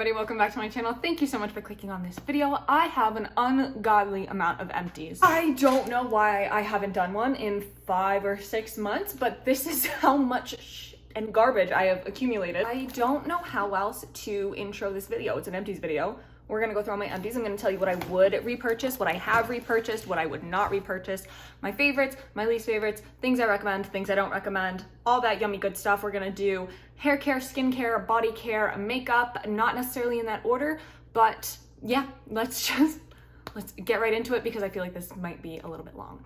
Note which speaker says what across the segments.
Speaker 1: everybody, welcome back to my channel. Thank you so much for clicking on this video. I have an ungodly amount of empties. I don't know why I haven't done one in 5 or 6 months, but this is how much and garbage I have accumulated. I don't know how else to intro this video. It's an empties video. We're gonna go through all my empties. I'm gonna tell you what I would repurchase, what I have repurchased, what I would not repurchase, my favorites, my least favorites, things I recommend, things I don't recommend, all that yummy good stuff. We're gonna do hair care, skincare, body care, makeup, not necessarily in that order, but yeah, let's get right into it because I feel like this might be a little bit long.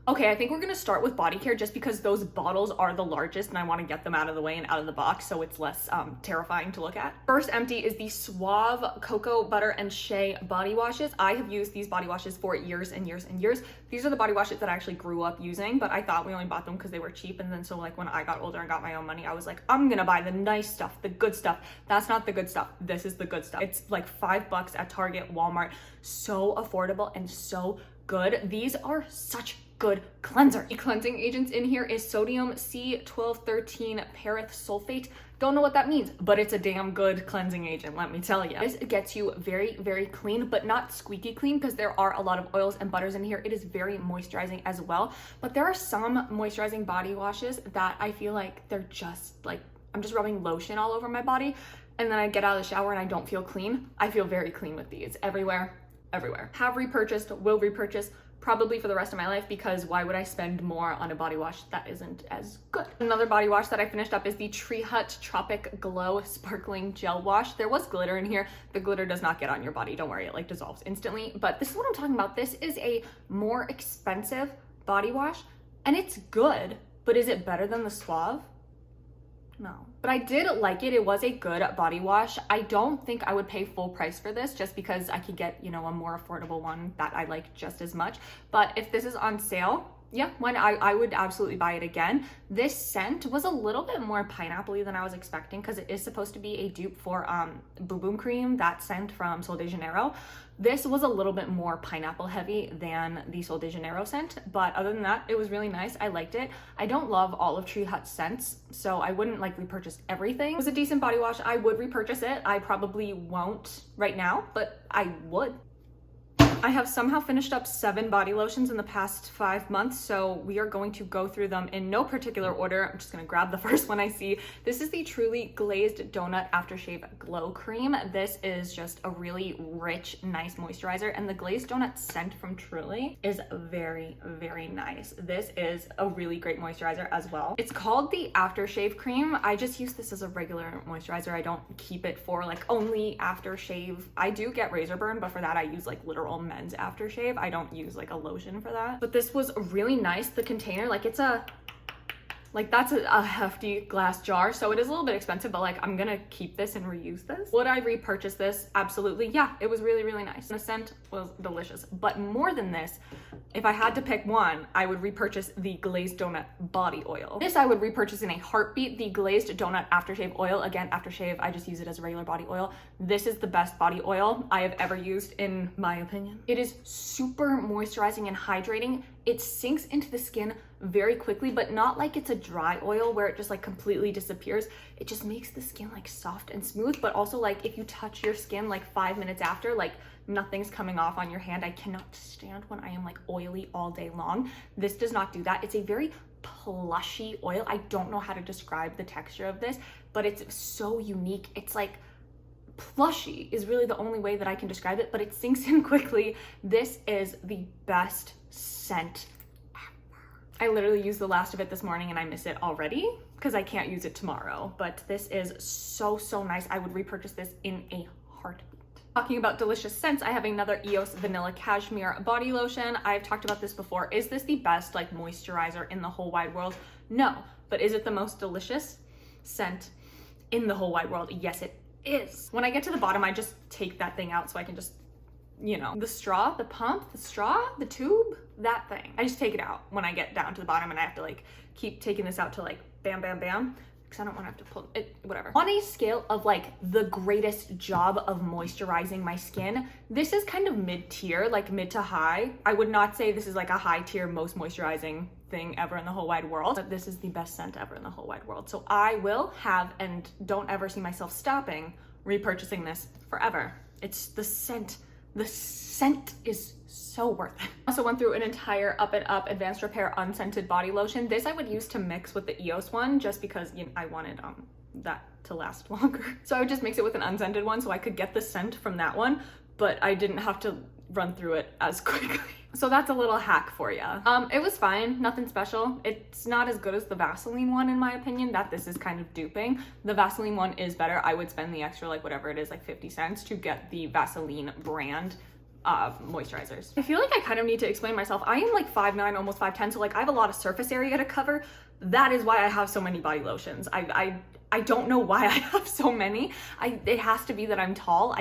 Speaker 1: Okay, I think we're gonna start with Bodycare just because those bottles are the largest and I wanna get them out of the way and out of the box so it's less terrifying to look at. First empty is the Suave Cocoa Butter and Shea body washes. I have used these body washes for years and years and years. These are the body washes that I actually grew up using, but I thought we only bought them because they were cheap. And then so like when I got older and got my own money, I was like, I'm gonna buy the nice stuff, the good stuff. That's not the good stuff. This is the good stuff. It's like $5 at Target, Walmart. So affordable and so good. These are such good cleanser. The cleansing agents in here is sodium C1213 parasulfate. Don't know what that means, but it's a damn good cleansing agent, let me tell you. This gets you very, very clean, but not squeaky clean because there are a lot of oils and butters in here. It is very moisturizing as well, but there are some moisturizing body washes that I feel like they're just like, I'm just rubbing lotion all over my body and then I get out of the shower and I don't feel clean. I feel very clean with these everywhere. Have repurchased, will repurchase, probably for the rest of my life because why would I spend more on a body wash that isn't as good? Another body wash that I finished up is the Tree Hut Tropic Glow Sparkling Gel Wash. There was glitter in here. The glitter does not get on your body. Don't worry, it like dissolves instantly. But this is what I'm talking about. This is a more expensive body wash and it's good, but is it better than the Suave? No, but I did like it. It was a good body wash. I don't think I would pay full price for this just because I could get, you know, a more affordable one that I like just as much. But if this is on sale, yeah, I would absolutely buy it again. This scent was a little bit more pineapple-y than I was expecting because it is supposed to be a dupe for Boom Boom Cream, that scent from Sol de Janeiro. This was a little bit more pineapple heavy than the Sol de Janeiro scent, but other than that, it was really nice. I liked it. I don't love all of Tree Hut's scents, so I wouldn't like repurchase everything. It was a decent body wash. I would repurchase it. I probably won't right now, but I would. I have somehow finished up 7 body lotions in the past 5 months, so we are going to go through them in no particular order. I'm just gonna grab the first one I see. This is the Truly Glazed Donut Aftershave Glow Cream. This is just a really rich, nice moisturizer, and the Glazed Donut scent from Truly is very, very nice. This is a really great moisturizer as well. It's called the Aftershave Cream. I just use this as a regular moisturizer. I don't keep it for like only aftershave. I do get razor burn, but for that I use like literal men's aftershave. I don't use like a lotion for that. But this was really nice. The container, like it's that's a hefty glass jar, so it is a little bit expensive, but like I'm gonna keep this and reuse this. Would I repurchase this? Absolutely. Yeah, it was really, really nice. The scent was delicious, but more than this, if I had to pick one, I would repurchase the Glazed Donut Body Oil. This I would repurchase in a heartbeat. The Glazed Donut Aftershave Oil, again, aftershave, I just use it as a regular body oil. This is the best body oil I have ever used in my opinion. It is super moisturizing and hydrating. It sinks into the skin very quickly, but not like it's a dry oil where it just like completely disappears. It just makes the skin like soft and smooth, but also like if you touch your skin like 5 minutes after, like nothing's coming off on your hand. I cannot stand when I am like oily all day long. This does not do that. It's a very plushy oil. I don't know how to describe the texture of this, but it's so unique. It's like plushy is really the only way that I can describe it, but it sinks in quickly. This is the best scent ever. I literally used the last of it this morning and I miss it already because I can't use it tomorrow, but this is so, so nice. I would repurchase this in a heartbeat. Talking about delicious scents, I have another EOS Vanilla Cashmere body lotion. I've talked about this before. Is this the best like moisturizer in the whole wide world? No, but is it the most delicious scent in the whole wide world? Yes, it is. When I get to the bottom, I just take that thing out so I can just, you know, the straw, the pump, the straw, the tube, that thing. I just take it out when I get down to the bottom and I have to like keep taking this out to like bam, bam, bam. Because I don't want to have to pull it, whatever. On a scale of like the greatest job of moisturizing my skin, this is kind of mid-tier, like mid to high. I would not say this is like a high tier most moisturizing thing ever in the whole wide world, but this is the best scent ever in the whole wide world. So I will have, and don't ever see myself stopping, repurchasing this forever. It's the scent. The scent is so worth it. I also went through an entire Up and Up Advanced Repair Unscented body lotion. This I would use to mix with the EOS one just because, you know, I wanted that to last longer. So I would just mix it with an unscented one so I could get the scent from that one, but I didn't have to run through it as quickly. So that's a little hack for you. It was fine, nothing special. It's not as good as the Vaseline one in my opinion, that this is kind of duping. The Vaseline one is better. I would spend the extra, like whatever it is, like 50 cents to get the Vaseline brand moisturizers. I feel like I kind of need to explain myself. I am like 5'9", almost 5'10", so like I have a lot of surface area to cover. That is why I have so many body lotions. I don't know why I have so many. It has to be that I'm tall.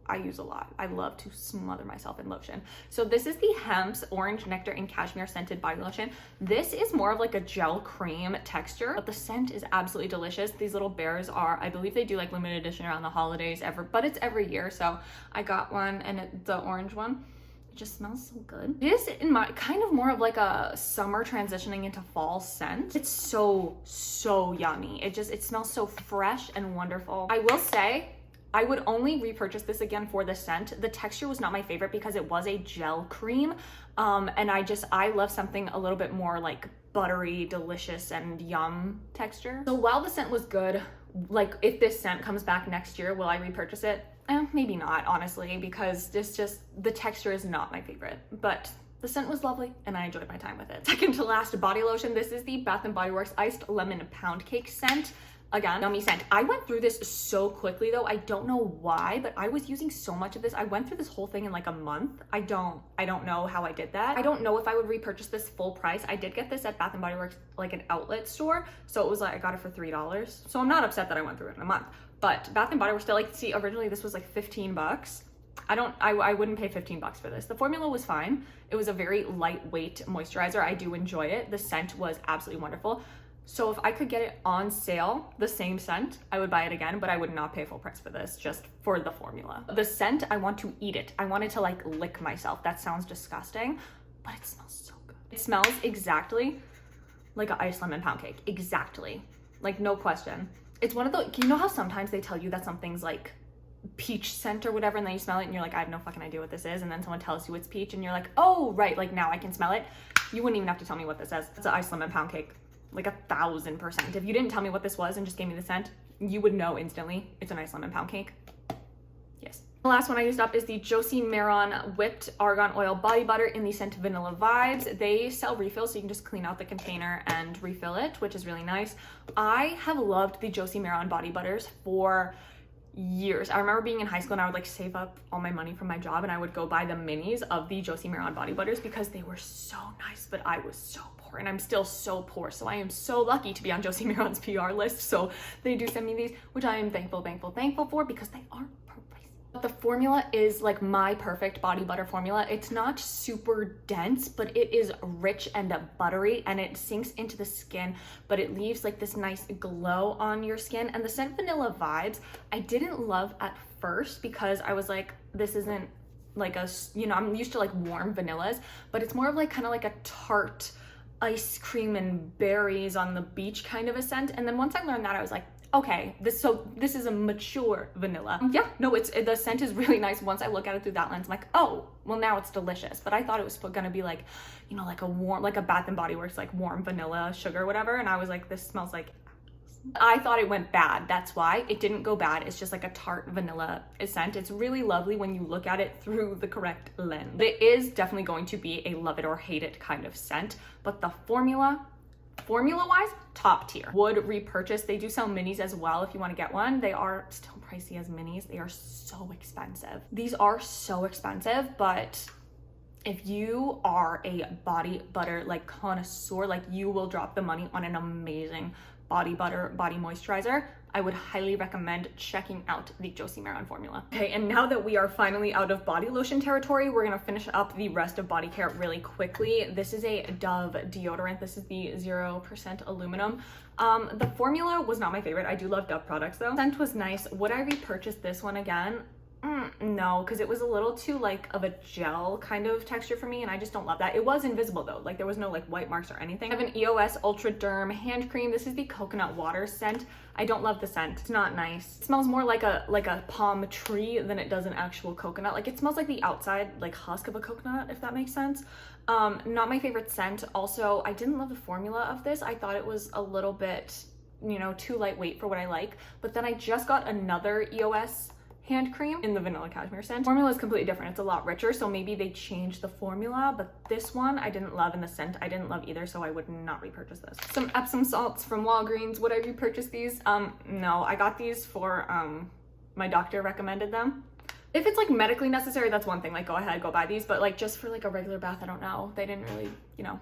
Speaker 1: I use a lot. I love to smother myself in lotion. So this is the Hempz Orange, Nectar, and Cashmere scented body lotion. This is more of like a gel cream texture, but the scent is absolutely delicious. These little bears are, I believe they do like limited edition around the holidays but it's every year. So I got one, and the orange one, it just smells so good. It is in my kind of more of like a summer transitioning into fall scent. It's so yummy. It smells so fresh and wonderful. I will say, I would only repurchase this again for the scent. The texture was not my favorite because it was a gel cream. And I love something a little bit more like buttery, delicious, and yum texture. So while the scent was good, like if this scent comes back next year, will I repurchase it? Maybe not, honestly, because the texture is not my favorite, but the scent was lovely and I enjoyed my time with it. Second to last body lotion. This is the Bath & Body Works Iced Lemon Pound Cake scent. Again, yummy scent. I went through this so quickly though. I don't know why, but I was using so much of this. I went through this whole thing in like a month. I don't know how I did that. I don't know if I would repurchase this full price. I did get this at Bath & Body Works, like an outlet store. So it was like, I got it for $3. So I'm not upset that I went through it in a month, but Bath & Body Works still, like, see, originally this was like 15 bucks. I wouldn't pay 15 bucks for this. The formula was fine. It was a very lightweight moisturizer. I do enjoy it. The scent was absolutely wonderful. So if I could get it on sale, the same scent, I would buy it again, but I would not pay full price for this just for the formula. The scent, I want to eat it. I want it to like lick myself. That sounds disgusting, but it smells so good. It smells exactly like an iced lemon pound cake. Exactly. Like, no question. It's one of the, you know how sometimes they tell you that something's like peach scent or whatever, and then you smell it and you're like, I have no fucking idea what this is, and then someone tells you it's peach and you're like, oh right, like now I can smell it. You wouldn't even have to tell me what this is. It's an iced lemon pound cake. Like 1000%. If you didn't tell me what this was and just gave me the scent, you would know instantly it's an iced lemon pound cake. Yes. The last one I used up is the Josie Maran Whipped Argan Oil Body Butter in the scent Vanilla Vibes. They sell refills, so you can just clean out the container and refill it, which is really nice. I have loved the Josie Maran body butters for years. I remember being in high school and I would like save up all my money from my job and I would go buy the minis of the Josie Maran body butters because they were so nice, but I was so poor and I'm still so poor. So I am so lucky to be on Josie Maran's PR list. So they do send me these, which I am thankful for because they are pricey. The formula is like my perfect body butter formula. It's not super dense, but it is rich and buttery and it sinks into the skin, but it leaves like this nice glow on your skin. And the scent Vanilla Vibes, I didn't love at first because I was like, this isn't like a, you know, I'm used to like warm vanillas, but it's more of like kind of like a tart ice cream and berries on the beach kind of a scent. And then once I learned that, I was like, okay, this is a mature vanilla. Yeah, no, the scent is really nice. Once I look at it through that lens, I'm like, oh, well now it's delicious. But I thought it was gonna be like, you know, like a warm, like a Bath & Body Works, like warm vanilla sugar, whatever. And I was like, this smells like, I thought it went bad. That's why it didn't go bad. It's just like a tart vanilla scent. It's really lovely when you look at it through the correct lens. It is definitely going to be a love it or hate it kind of scent, but the formula wise, top tier. Would repurchase. They do sell minis as well if you want to get one. They are still pricey as minis. They are so expensive. These are so expensive, but if you are a body butter like connoisseur, like you will drop the money on an amazing body butter body moisturizer. I would highly recommend checking out the Josie Maran formula. Okay, and now that we are finally out of body lotion territory, we're gonna finish up the rest of Bodycare really quickly. This is a Dove deodorant. This is the 0% aluminum. The formula was not my favorite. I do love Dove products though. Scent was nice. Would I repurchase this one again? No, because it was a little too like of a gel kind of texture for me, and I just don't love that. It was invisible though, like there was no like white marks or anything. I have an EOS Ultra Derm hand cream. This is the coconut water scent. I don't love the scent. It's not nice. It smells more like a palm tree than it does an actual coconut. Like it smells like the outside like husk of a coconut, if that makes sense. Not my favorite scent. Also, I didn't love the formula of this. I thought it was a little bit, you know, too lightweight for what I like. But then I just got another EOS hand cream in the vanilla cashmere scent. Formula is completely different. It's a lot richer, so maybe they changed the formula, but this one I didn't love, and the scent I didn't love either, so I would not repurchase this. Some Epsom salts from Walgreens. Would I repurchase these? No, I got these for my doctor recommended them. If it's like medically necessary, that's one thing, like go ahead, go buy these, but like just for like a regular bath, I don't know. They didn't really, you know,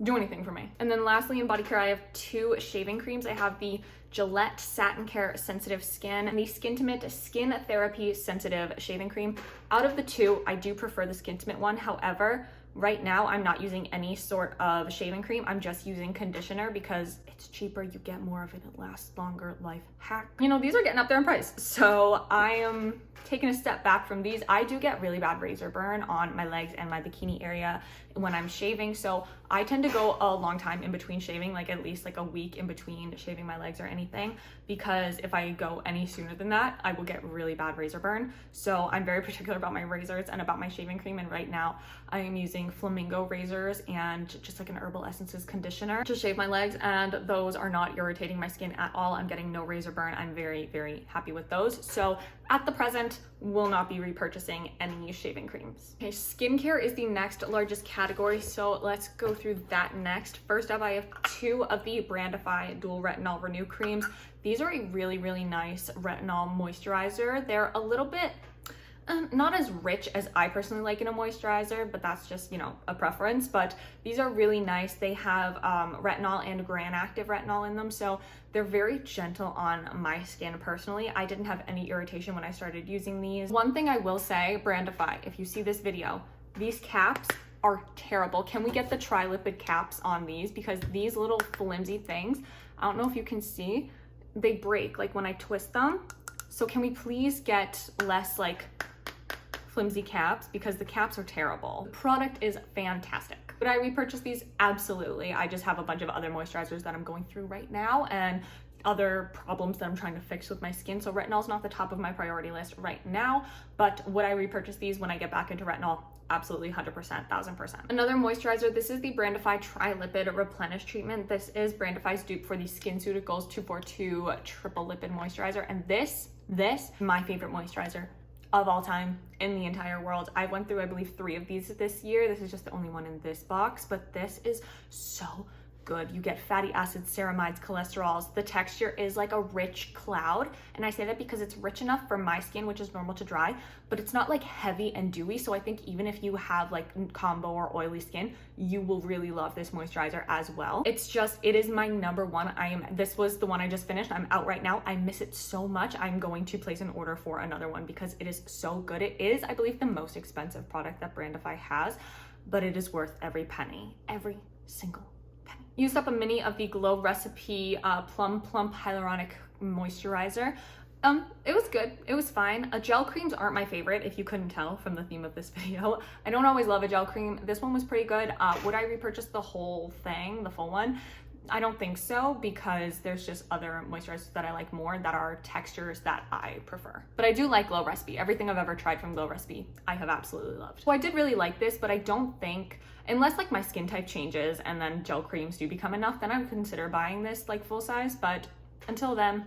Speaker 1: do anything for me. And then lastly in Bodycare, I have two shaving creams. I have the Gilette Satin Care Sensitive Skin and the Skintimate Skin Therapy Sensitive Shaving Cream. Out of the two, I do prefer the Skintimate one. However, right now I'm not using any sort of shaving cream. I'm just using conditioner because it's cheaper, you get more of it, it lasts longer. Life hack. You know, these are getting up there in price, so I am taking a step back from these. I do get really bad razor burn on my legs and my bikini area when I'm shaving, so I tend to go a long time in between shaving, like at least like a week in between shaving my legs or anything, because if I go any sooner than that, I will get really bad razor burn. So I'm very particular about my razors and about my shaving cream, and right now I am using Flamingo razors and just like an Herbal Essences conditioner to shave my legs, and those are not irritating my skin at all. I'm getting no razor burn. I'm very, very happy with those. So at the present, will not be repurchasing any shaving creams. Okay, skincare is the next largest category, so let's go through that next. First up, I have two of the Brandefy Dual Retinol Renew creams. These are a really, really nice retinol moisturizer. They're a little bit not as rich as I personally like in a moisturizer, but that's just, you know, a preference. But these are really nice. They have retinol and gram active retinol in them, so they're very gentle on my skin personally. I didn't have any irritation when I started using these. One thing I will say, Brandefy, if you see this video, these caps are terrible. Can we get the tri-lipid caps on these? Because these little flimsy things, I don't know if you can see, they break like when I twist them. So can we please get less like flimsy caps, because the caps are terrible. The product is fantastic. Would I repurchase these? Absolutely. I just have a bunch of other moisturizers that I'm going through right now and other problems that I'm trying to fix with my skin. So retinol's not the top of my priority list right now, but would I repurchase these when I get back into retinol? Absolutely, 100%, 1000%. Another moisturizer, this is the Brandefy Tri-Lipid Replenish treatment. This is Brandefy's dupe for the SkinCeuticals 242 Triple Lipid Moisturizer, and this my favorite moisturizer of all time in the entire world. I went through, I believe, 3 of these this year. This is just the only one in this box, but this is so good. You get fatty acids, ceramides, cholesterols. The texture is like a rich cloud, and I say that because it's rich enough for my skin, which is normal to dry, but it's not like heavy and dewy. So I think even if you have like combo or oily skin, you will really love this moisturizer as well. It's just, it is my number one. This was the one I just finished. I'm out right now. I miss it so much. I'm going to place an order for another one because it is so good. It is, I believe, the most expensive product that Brandefy has, but it is worth every penny, every single. Used up a mini of the Glow Recipe Plum Plump Hyaluronic Moisturizer. It was good. It was fine. Gel creams aren't my favorite, if you couldn't tell from the theme of this video. I don't always love a gel cream. This one was pretty good. Would I repurchase the whole thing, the full one? I don't think so, because there's just other moisturizers that I like more that are textures that I prefer. But I do like Glow Recipe. Everything I've ever tried from Glow Recipe, I have absolutely loved. So I did really like this, but I don't think, unless like my skin type changes and then gel creams do become enough, then I would consider buying this like full size. But until then,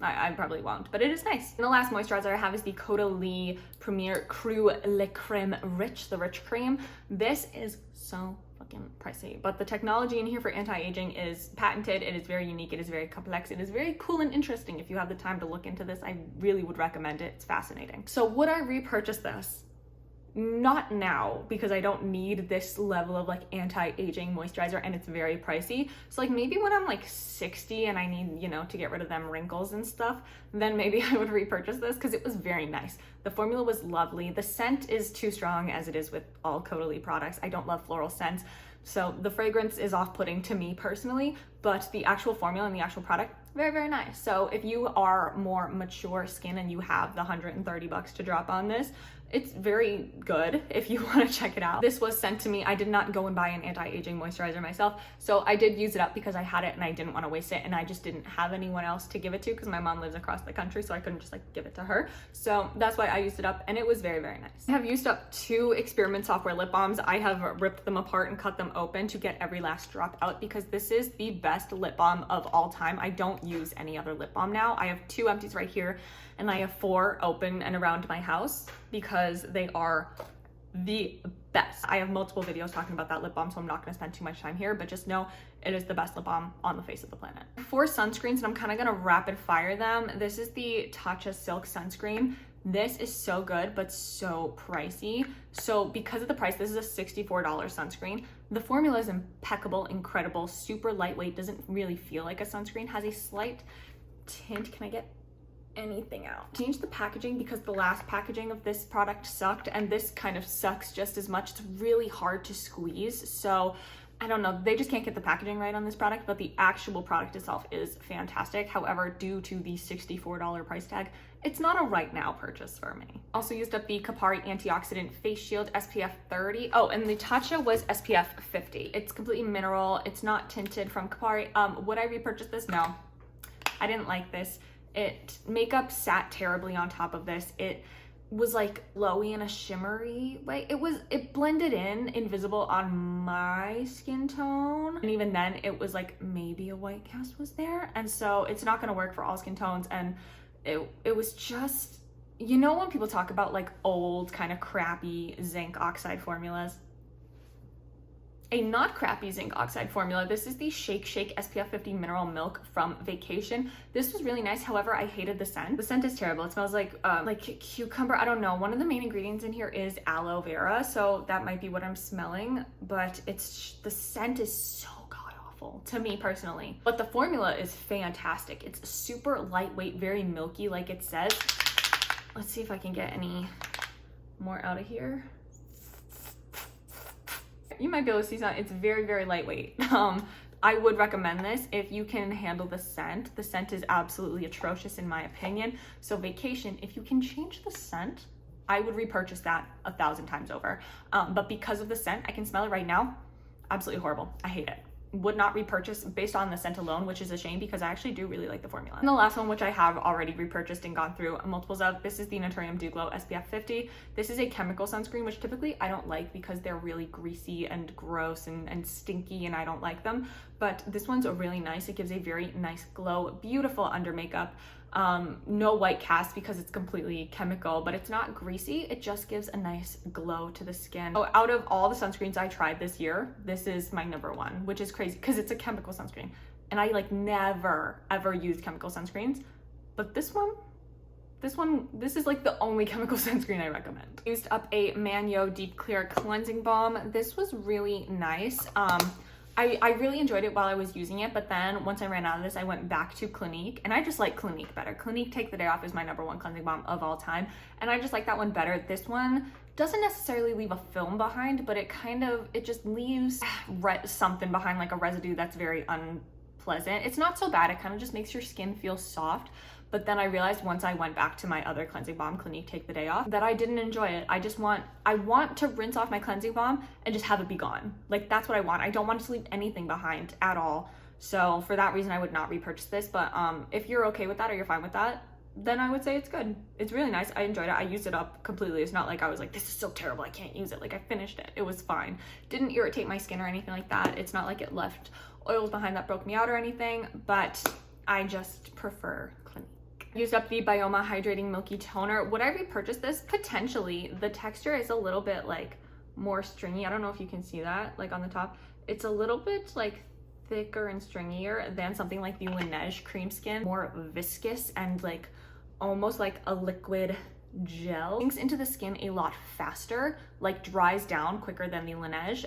Speaker 1: I probably won't, but it is nice. And the last moisturizer I have is the Caudalie Premier Cru Le Creme Rich, the Rich Cream. This is so fucking pricey, but the technology in here for anti-aging is patented. It is very unique. It is very complex. It is very cool and interesting. If you have the time to look into this, I really would recommend it. It's fascinating. So would I repurchase this? Not now, because I don't need this level of like anti-aging moisturizer, and it's very pricey. So like maybe when I'm like 60 and I need, you know, to get rid of them wrinkles and stuff, then maybe I would repurchase this, because it was very nice. The formula was lovely. The scent is too strong, as it is with all Caudalie products. I don't love floral scents, so the fragrance is off-putting to me personally, but the actual formula and the actual product, very, very nice. So if you are more mature skin and you have the $130 to drop on this, it's very good if you want to check it out. This was sent to me. I did not go and buy an anti-aging moisturizer myself, so I did use it up because I had it and I didn't want to waste it, and I just didn't have anyone else to give it to because my mom lives across the country, so I couldn't just like give it to her. So that's why I used it up, and it was very, very nice. I have used up 2 Experiment Software lip balms. I have ripped them apart and cut them open to get every last drop out because this is the best lip balm of all time. I don't use any other lip balm now. I have 2 empties right here, and I have 4 open and around my house because they are the best. I have multiple videos talking about that lip balm, so I'm not going to spend too much time here, but just know it is the best lip balm on the face of the planet. 4 sunscreens, and I'm kind of going to rapid fire them. This is the Tatcha Silk Sunscreen. This is so good, but so pricey. So because of the price, this is a $64 sunscreen. The formula is impeccable, incredible, super lightweight, doesn't really feel like a sunscreen, has a slight tint. Can I get anything out? Change the packaging because the last packaging of this product sucked, and this kind of sucks just as much. It's really hard to squeeze, so I don't know, they just can't get the packaging right on this product, but the actual product itself is fantastic. However, due to the $64 price tag, it's not a right now purchase for me. Also used up the Kapari Antioxidant Face Shield SPF 30. Oh, and the Tatcha was SPF 50. It's completely mineral. It's not tinted from Kapari. Would I repurchase this? No, I didn't like this. Makeup sat terribly on top of this. It was like glowy in a shimmery way. It blended in invisible on my skin tone, and even then it was like maybe a white cast was there, and so it's not going to work for all skin tones. And it was just, you know, when people talk about like old kind of crappy zinc oxide formulas, a not crappy zinc oxide formula. This is the Shake SPF 50 Mineral Milk from Vacation. This was really nice. However, I hated the scent. The scent is terrible. It smells like cucumber. I don't know. One of the main ingredients in here is aloe vera, so that might be what I'm smelling, but the scent is so god awful to me personally. But the formula is fantastic. It's super lightweight, very milky like it says. Let's see if I can get any more out of here. You might be able to see something. It's very, very lightweight. I would recommend this if you can handle the scent. The scent is absolutely atrocious in my opinion. So Vacation, if you can change the scent, I would repurchase that 1,000 times over. But because of the scent, I can smell it right now. Absolutely horrible. I hate it. Would not repurchase based on the scent alone, which is a shame because I actually do really like the formula. And the last one, which I have already repurchased and gone through multiples of, this is the Naturium Dew Glow SPF 50. This is a chemical sunscreen, which typically I don't like because they're really greasy and gross and stinky, and I don't like them. But this one's really nice. It gives a very nice glow, beautiful under makeup. No white cast because it's completely chemical, but it's not greasy. It just gives a nice glow to the skin. So out of all the sunscreens I tried this year, this is my #1, which is crazy because it's a chemical sunscreen. And I like never ever used chemical sunscreens, but this is like the only chemical sunscreen I recommend. Used up a Manyo Deep Clear Cleansing Balm. This was really nice. I really enjoyed it while I was using it, but then once I ran out of this, I went back to Clinique, and I just like Clinique better. Clinique Take the Day Off is my #1 cleansing balm of all time, and I just like that one better. This one doesn't necessarily leave a film behind, but it just leaves something behind, like a residue that's very unpleasant. It's not so bad. It kind of just makes your skin feel soft. But then I realized once I went back to my other cleansing balm, Clinique Take the Day Off, that I didn't enjoy it. I want to rinse off my cleansing balm and just have it be gone. Like, that's what I want. I don't want to leave anything behind at all. So for that reason, I would not repurchase this. But if you're okay with that or you're fine with that, then I would say it's good. It's really nice. I enjoyed it. I used it up completely. It's not like I was like, this is so terrible, I can't use it. Like, I finished it. It was fine. Didn't irritate my skin or anything like that. It's not like it left oils behind that broke me out or anything, but I just prefer Clinique. Used up the Bioma Hydrating Milky Toner. Would I repurchase this? Potentially. The texture is a little bit like more stringy. I don't know if you can see that, like on the top. It's a little bit like thicker and stringier than something like the Laneige Cream Skin. More viscous and like almost like a liquid gel. Sinks into the skin a lot faster, like dries down quicker than the Laneige.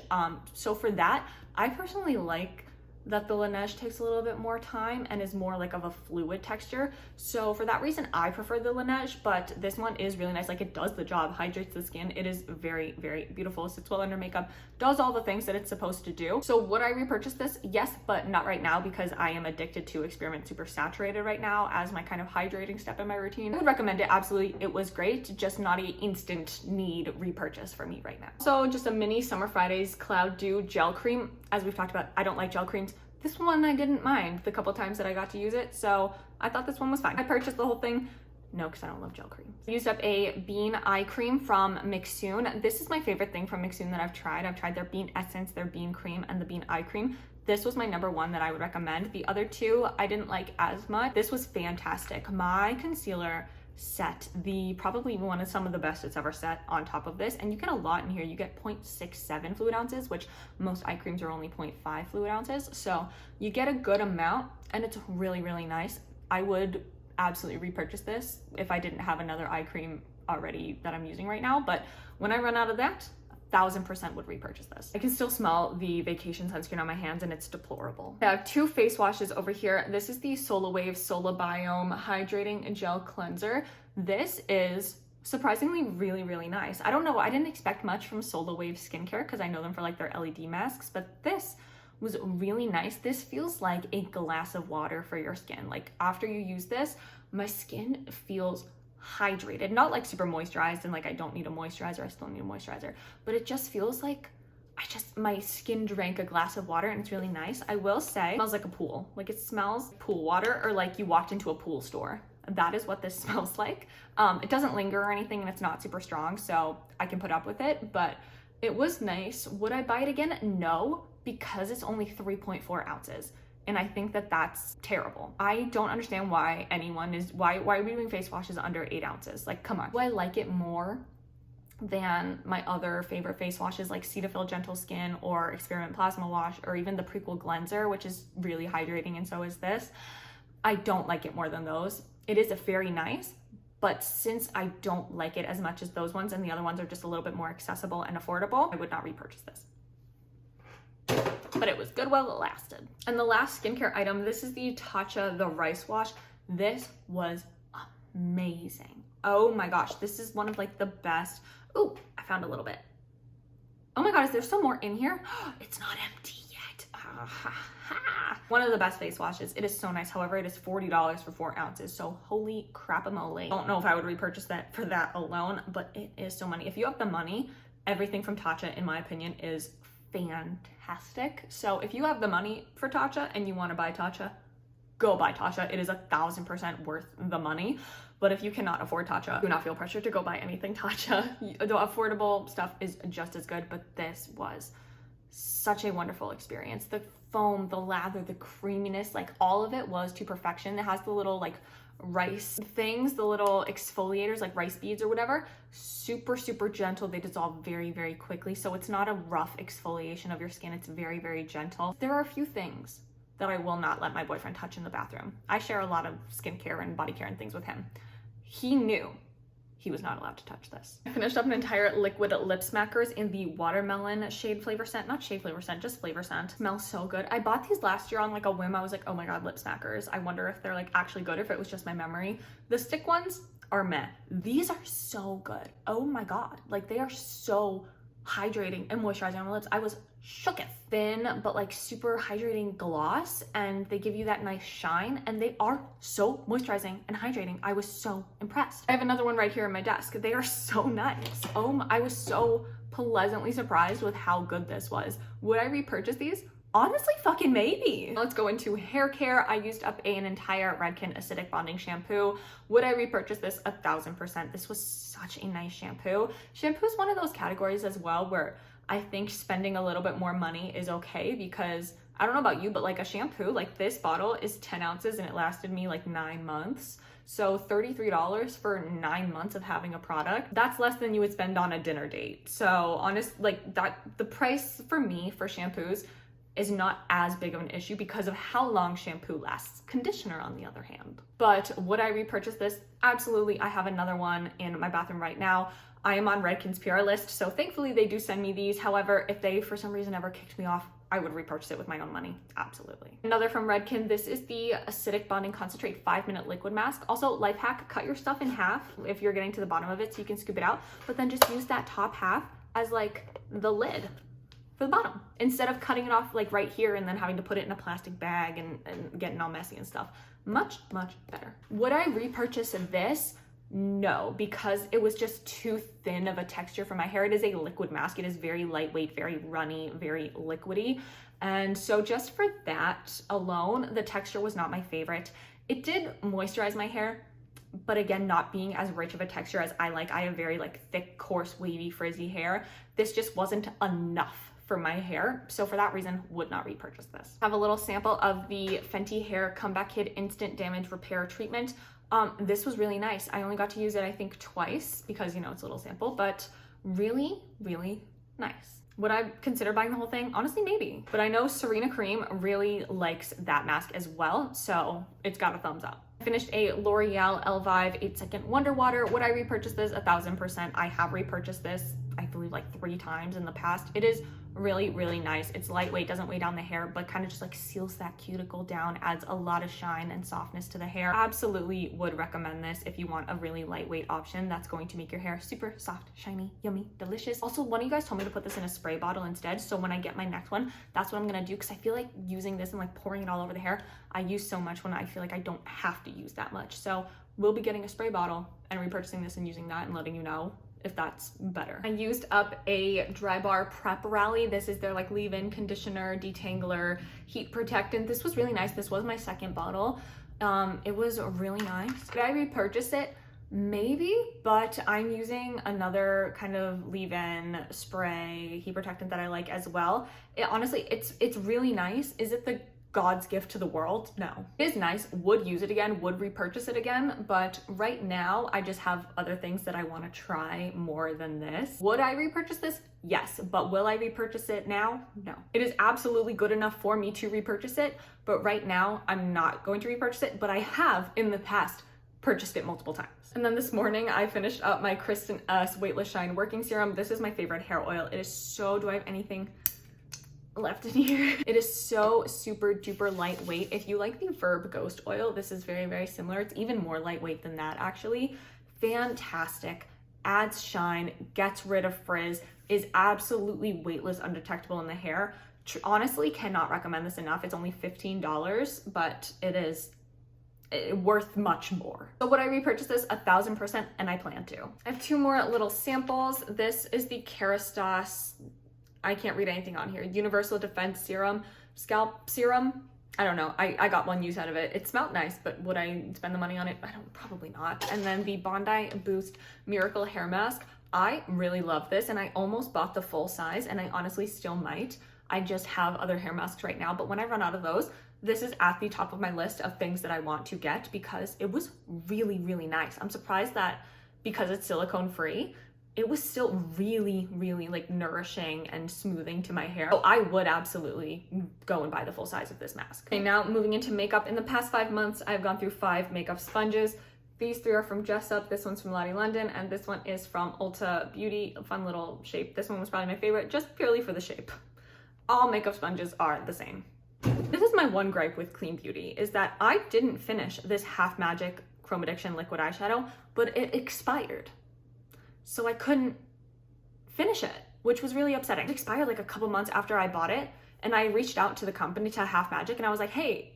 Speaker 1: So for that, I personally like that the Laneige takes a little bit more time and is more like of a fluid texture. So for that reason, I prefer the Laneige, but this one is really nice. Like, it does the job, hydrates the skin. It is very, very beautiful. Sits well under makeup, does all the things that it's supposed to do. So would I repurchase this? Yes, but not right now because I am addicted to Experiment Super Saturated right now as my kind of hydrating step in my routine. I would recommend it, absolutely. It was great, just not an instant need repurchase for me right now. So just a mini Summer Fridays Cloud Dew Gel Cream. As we've talked about, I don't like gel creams. This one I didn't mind the couple times that I got to use it, so I thought this one was fine. I purchased the whole thing. No, because I don't love gel creams. I used up a Bean Eye Cream from Mixsoon. This is my favorite thing from Mixsoon that I've tried. I've tried their Bean Essence, their Bean Cream, and the Bean Eye Cream. This was my number one that I would recommend. The other two I didn't like as much. This was fantastic. My concealer set probably one of some of the best it's ever set on top of this, and you get a lot in here. You get 0.67 fluid ounces, which most eye creams are only 0.5 fluid ounces, so you get a good amount, and it's really, really nice. I would absolutely repurchase this if I didn't have another eye cream already that I'm using right now, but when I run out of that, 1000% would repurchase this. I can still smell the vacation sunscreen on my hands and it's deplorable. I have two face washes over here. This is the Solawave Solabiome Hydrating Gel Cleanser. This is surprisingly really, really nice. I don't know, I didn't expect much from Solawave skincare because I know them for like their LED masks, but this was really nice. This feels like a glass of water for your skin. Like, after you use this, my skin feels hydrated, not like super moisturized and like I don't need a moisturizer, I still need a moisturizer, but it just feels like my skin drank a glass of water, and it's really nice. I will say it smells like a pool. Like, it smells pool water, or like you walked into a pool store. That is what this smells like. It doesn't linger or anything, and it's not super strong, so I can put up with it, but it was nice. Would I buy it again? No, because it's only 3.4 ounces. And I think that that's terrible. I don't understand why why are we doing face washes under 8 ounces? Like, come on. Do I like it more than my other favorite face washes like Cetaphil Gentle Skin or Experiment Plasma Wash, or even the Prequel Cleanser, which is really hydrating, and so is this? I don't like it more than those. It is very nice, but since I don't like it as much as those ones, and the other ones are just a little bit more accessible and affordable, I would not repurchase this. But it was good while it lasted. And the last skincare item, this is the Tatcha the Rice Wash. This was amazing. Oh my gosh, this is one of like the best. Oh, I found a little bit. Oh my God, is there some more in here? It's not empty yet. One of the best face washes. It is so nice. However, it is $40 for 4 ounces. So holy crap-a-mole. I don't know if I would repurchase that for that alone, but it is so money. If you have the money, everything from Tatcha, in my opinion, is fantastic. So if you have the money for Tatcha and you want to buy Tatcha, go buy Tatcha. It is 1000% worth the money. But if you cannot afford Tatcha, do not feel pressured to go buy anything Tatcha. The affordable stuff is just as good, but this was such a wonderful experience. The foam, the lather, the creaminess, like all of it was to perfection. It has the little like rice things, the little exfoliators, like rice beads or whatever, super, super gentle. They dissolve very, very quickly. So it's not a rough exfoliation of your skin. It's very, very gentle. There are a few things that I will not let my boyfriend touch in the bathroom. I share a lot of skincare and body care and things with him. He knew he was not allowed to touch this. I finished up an entire liquid lip smackers in the watermelon shade flavor scent. Not shade flavor scent, just flavor scent. Smells so good. I bought these last year on like a whim. I was like, oh my God, lip smackers. I wonder if they're like actually good, if it was just my memory. The stick ones are meh. These are so good. Oh my God. Like, they are so hydrating and moisturizing on my lips. I was shooketh. Thin but like super hydrating gloss, and they give you that nice shine, and they are so moisturizing and hydrating. I was so impressed. I have another one right here on my desk. They are so nice. I was so pleasantly surprised with how good this was. Would I repurchase these? Honestly, fucking maybe. Let's go into hair care. I used up an entire Redken acidic bonding shampoo. Would I repurchase this? 1000%. This was such a nice shampoo. Shampoo is one of those categories as well where I think spending a little bit more money is okay, because I don't know about you, but like a shampoo, like this bottle is 10 ounces and it lasted me like 9 months. So $33 for 9 months of having a product, that's less than you would spend on a dinner date. So honest, like that, the price for me for shampoos is not as big of an issue because of how long shampoo lasts. Conditioner, on the other hand. But would I repurchase this? Absolutely. I have another one in my bathroom right now. I am on Redken's PR list, so thankfully they do send me these. However, if they for some reason ever kicked me off, I would repurchase it with my own money, absolutely. Another from Redken, this is the Acidic Bonding Concentrate 5-minute liquid mask. Also, life hack, cut your stuff in half if you're getting to the bottom of it so you can scoop it out, but then just use that top half as like the lid for the bottom, instead of cutting it off like right here and then having to put it in a plastic bag and getting all messy and stuff. Much, much better. Would I repurchase this? No, because it was just too thin of a texture for my hair. It is a liquid mask. It is very lightweight, very runny, very liquidy. And so just for that alone, the texture was not my favorite. It did moisturize my hair, but again, not being as rich of a texture as I like. I have very like thick, coarse, wavy, frizzy hair. This just wasn't enough for my hair. So for that reason, would not repurchase this. I have a little sample of the Fenty Hair Comeback Kid Instant Damage Repair Treatment. This was really nice. I only got to use it, I think, twice because, you know, it's a little sample, but really, really nice. Would I consider buying the whole thing? Honestly, maybe. But I know Serena Cream really likes that mask as well, so it's got a thumbs up. I finished a L'Oreal Elvive 8-Second Wonder Water. Would I repurchase this? 1000%. I have repurchased this, I believe, like 3 times in the past. It is really, really nice. It's lightweight, doesn't weigh down the hair, but kind of just like seals that cuticle down, adds a lot of shine and softness to the hair. Absolutely would recommend this if you want a really lightweight option that's going to make your hair super soft, shiny, yummy, delicious. Also, one of you guys told me to put this in a spray bottle instead, so when I get my next one, that's what I'm gonna do, because I feel like using this and like pouring it all over the hair, I use so much when I feel like I don't have to use that much. So we'll be getting a spray bottle and repurchasing this and using that and letting you know if that's better. I used up a Dry Bar Prep Rally. This is their like leave-in conditioner, detangler, heat protectant. This was really nice. This was my second bottle. It was really nice. Did I repurchase it? Maybe, but I'm using another kind of leave-in spray heat protectant that I like as well. Honestly, it's really nice. Is it the God's gift to the world? No. It is nice, would use it again, would repurchase it again, but right now I just have other things that I want to try more than this. Would I repurchase this? Yes, but will I repurchase it now? No. It is absolutely good enough for me to repurchase it, but right now I'm not going to repurchase it, but I have in the past purchased it multiple times. And then this morning I finished up my Kristen S Weightless Shine Working Serum. This is my favorite hair oil. It is so, do I have anything left in here? It is so super duper lightweight. If you like the Verb Ghost oil, this is very, very similar. It's even more lightweight than that, actually. Fantastic, adds shine, gets rid of frizz, is absolutely weightless, undetectable in the hair. Honestly, cannot recommend this enough. It's only $15, but it is worth much more. So would I repurchase this? 1000%, and I plan to. I have 2 more little samples. This is the Kerastase, I can't read anything on here, Universal Defense Serum, Scalp Serum. I don't know, I got one use out of it. It smelled nice, but would I spend the money on it? Probably not. And then the Bondi Boost Miracle Hair Mask. I really love this, and I almost bought the full size, and I honestly still might. I just have other hair masks right now, but when I run out of those, this is at the top of my list of things that I want to get because it was really, really nice. I'm surprised that because it's silicone free, it was still really, really like nourishing and smoothing to my hair. So I would absolutely go and buy the full size of this mask. Okay, now moving into makeup. In the past 5 months, I've gone through 5 makeup sponges. These 3 are from Jessup, this one's from Lottie London, and this one is from Ulta Beauty. A fun little shape. This one was probably my favorite, just purely for the shape. All makeup sponges are the same. This is my one gripe with Clean Beauty, is that I didn't finish this Half Magic Chrome Addiction liquid eyeshadow, but it expired. So I couldn't finish it, which was really upsetting. It expired like a couple months after I bought it, and I reached out to the company, to Half Magic, and I was like, hey,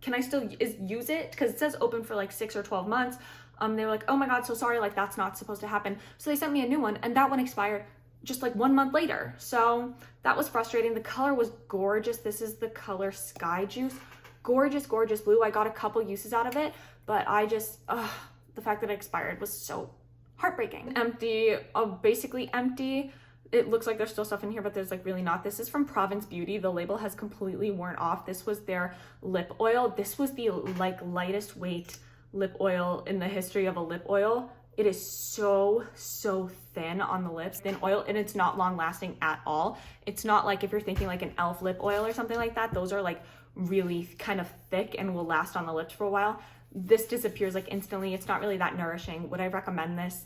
Speaker 1: can I still use it? Because it says open for like 6 or 12 months. They were like, oh my God, so sorry, like that's not supposed to happen. So they sent me a new one, and that one expired just like 1 month later. So that was frustrating. The color was gorgeous. This is the color Sky Juice. Gorgeous, gorgeous blue. I got a couple uses out of it, but I just, the fact that it expired was so heartbreaking. Empty, basically empty. It looks like there's still stuff in here, but there's like really not. This is from Province Beauty. The label has completely worn off. This was their lip oil. This was the like lightest weight lip oil in the history of a lip oil. It is so, so thin on the lips, thin oil, and it's not long lasting at all. It's not like if you're thinking like an e.l.f. lip oil or something like that. Those are like really kind of thick and will last on the lips for a while. This disappears like instantly. It's not really that nourishing. Would I recommend this?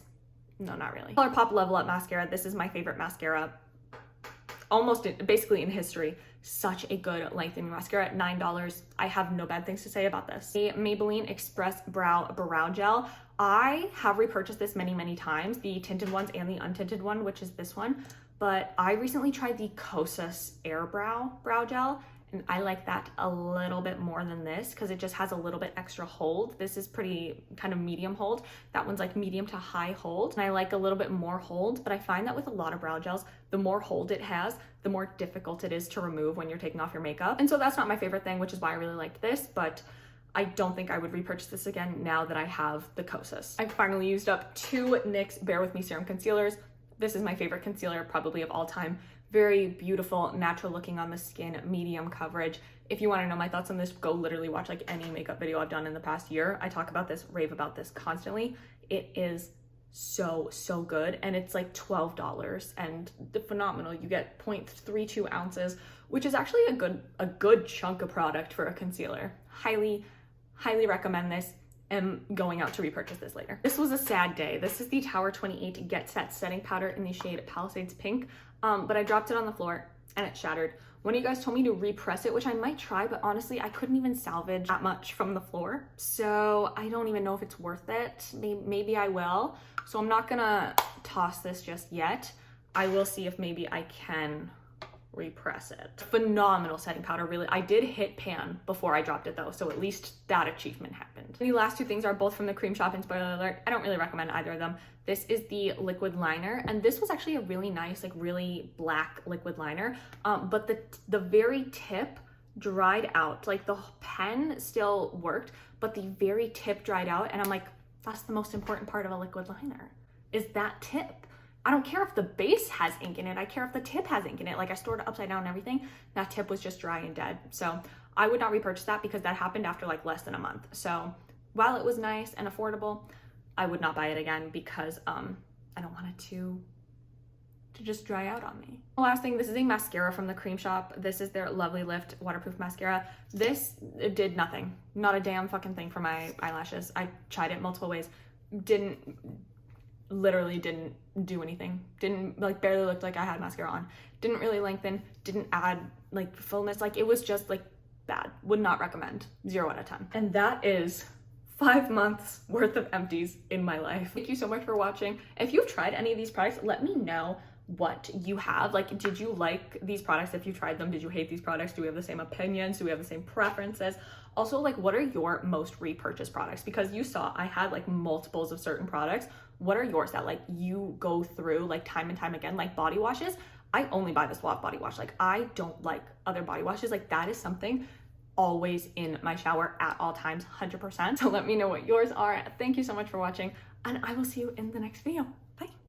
Speaker 1: No, not really. ColourPop Level Up Mascara. This is my favorite mascara basically in history, such a good lengthening mascara at $9. I have no bad things to say about this. The Maybelline Express Brow Gel. I have repurchased this many times, the tinted ones and the untinted one, which is this one. But I recently tried the Kosas Air Brow Gel, and I like that a little bit more than this because it just has a little bit extra hold. This is pretty kind of medium hold. That one's like medium to high hold, and I like a little bit more hold, but I find that with a lot of brow gels, the more hold it has, the more difficult it is to remove when you're taking off your makeup. And so that's not my favorite thing, which is why I really liked this, but I don't think I would repurchase this again now that I have the Kosas. I finally used up 2 NYX Bare With Me Serum Concealers. This is my favorite concealer probably of all time. Very beautiful, natural looking on the skin, medium coverage. If you want to know my thoughts on this, go literally watch like any makeup video I've done in the past year. I talk about this, rave about this constantly. It is so good, and it's like $12 and phenomenal. You get 0.32 ounces, which is actually a good chunk of product for a concealer. Highly recommend this. Am going out to repurchase this later. This was a sad day. This is the Tower 28 Get Set setting powder in the shade Palisades Pink, but I dropped it on the floor and it shattered. One of you guys told me to repress it, which I might try, but honestly, I couldn't even salvage that much from the floor, so I don't even know if it's worth it. Maybe I will, so I'm not gonna toss this just yet. I will see if maybe I can repress it. Phenomenal setting powder, really. I did hit pan before I dropped it though, so at least that achievement happened. The last 2 things are both from the Cream Shop, and spoiler alert, I don't really recommend either of them. This is the liquid liner, and this was actually a really nice, like really black liquid liner, but the very tip dried out. Like the pen still worked, but the very tip dried out, and I'm like, that's the most important part of a liquid liner, is that tip. I don't care if the base has ink in it. I care if the tip has ink in it. Like I stored it upside down and everything. That tip was just dry and dead. So I would not repurchase that because that happened after like less than a month. So while it was nice and affordable, I would not buy it again because I don't want it to just dry out on me. The last thing, this is a mascara from the Cream Shop. This is their Lovely Lift waterproof mascara. This did nothing. Not a damn fucking thing for my eyelashes. I tried it multiple ways. Literally didn't do anything. Didn't, like, barely looked like I had mascara on. Didn't really lengthen, didn't add like fullness. Like it was just like bad. Would not recommend. 0 out of 10. And that is 5 months worth of empties in my life. Thank you so much for watching. If you've tried any of these products, let me know what you have. Like, did you like these products? If you tried them, did you hate these products? Do we have the same opinions? Do we have the same preferences? Also, like, what are your most repurchased products? Because you saw I had like multiples of certain products. What are yours that like you go through like time and time again? Like body washes, I only buy the Suave body wash. Like I don't like other body washes. Like that is something always in my shower at all times, 100%. So let me know what yours are. Thank you so much for watching, and I will see you in the next video. Bye.